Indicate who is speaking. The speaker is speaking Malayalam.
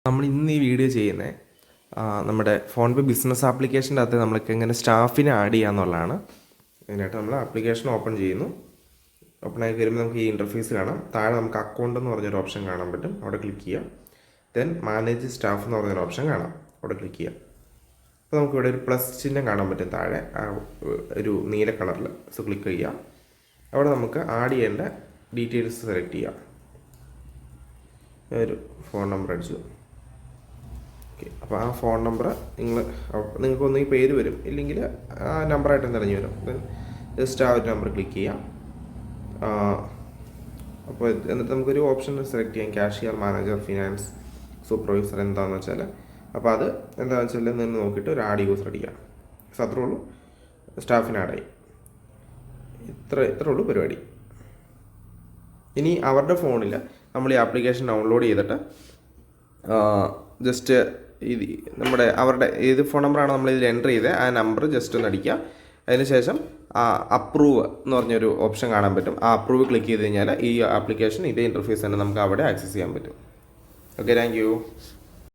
Speaker 1: നമ്മൾ ഇന്ന് ഈ വീഡിയോ ചെയ്യുന്നത് നമ്മുടെ ഫോൺ പേ ബിസിനസ് ആപ്ലിക്കേഷൻ്റെ അകത്ത് നമ്മൾക്ക് എങ്ങനെ സ്റ്റാഫിനെ ആഡ് ചെയ്യാമെന്നുള്ളതാണ്. അതിനായിട്ട് നമ്മൾ ആപ്ലിക്കേഷൻ ഓപ്പൺ ചെയ്യുന്നു. ഓപ്പൺ ആയി വരുമ്പോൾ നമുക്ക് ഈ ഇൻ്റർഫേസ് കാണാം. താഴെ നമുക്ക് അക്കൗണ്ട് എന്ന് പറഞ്ഞൊരു ഓപ്ഷൻ കാണാൻ പറ്റും, അവിടെ ക്ലിക്ക് ചെയ്യാം. ദെൻ മാനേജ് സ്റ്റാഫ് എന്ന് പറഞ്ഞൊരു ഓപ്ഷൻ കാണാം, അവിടെ ക്ലിക്ക് ചെയ്യാം. അപ്പോൾ നമുക്കിവിടെ ഒരു പ്ലസ് ചിഹ്നം കാണാൻ പറ്റും താഴെ, ഒരു നീല കളറിൽ. സോ ക്ലിക്ക് ചെയ്യാം. അവിടെ നമുക്ക് ആഡ് ചെയ്യേണ്ട ഡീറ്റെയിൽസ് സെലക്ട് ചെയ്യാം. ഒരു ഫോൺ നമ്പർ അടിച്ചു. ഓക്കെ, അപ്പോൾ ആ ഫോൺ നമ്പർ നിങ്ങൾക്ക് ഒന്നെങ്കിൽ പേര് വരും, ഇല്ലെങ്കിൽ ആ നമ്പറായിട്ട് തിരഞ്ഞു വരും. ജസ്റ്റ് ആ ഒരു നമ്പർ ക്ലിക്ക് ചെയ്യാം. അപ്പോൾ എന്നിട്ട് നമുക്കൊരു ഓപ്ഷൻ സെലക്ട് ചെയ്യാം, ക്യാഷിയർ, മാനേജർ, ഫിനാൻസ്, സൂപ്പർവൈസർ എന്താണെന്ന് വെച്ചാൽ. അപ്പോൾ അത് എന്താണെന്ന് വെച്ചാൽ നിന്ന് നോക്കിയിട്ട് ഒരു ആഡ് യൂസർ അടിക്കാം. സോ അത്രേ ഉള്ളൂ, സ്റ്റാഫിന് ആഡായി. ഇത്ര ഉള്ളൂ പരിപാടി. ഇനി അവരുടെ ഫോണിൽ നമ്മൾ ഈ ആപ്ലിക്കേഷൻ ഡൗൺലോഡ് ചെയ്തിട്ട് ജസ്റ്റ് അവരുടെ ഏത് ഫോൺ നമ്പറാണ് നമ്മളിതിൽ എൻ്റർ ചെയ്തത് ആ നമ്പർ ജസ്റ്റ് ഒന്ന് അടിക്കുക. അതിനുശേഷം അപ്രൂവ് എന്ന് പറഞ്ഞൊരു ഓപ്ഷൻ കാണാൻ പറ്റും. ആ അപ്രൂവ് ക്ലിക്ക് ചെയ്ത് കഴിഞ്ഞാൽ ഈ ആപ്ലിക്കേഷൻ ഇതേ ഇൻ്റർഫേസ് തന്നെ നമുക്ക് അവിടെ ആക്സസ് ചെയ്യാൻ പറ്റും. Okay, thank you.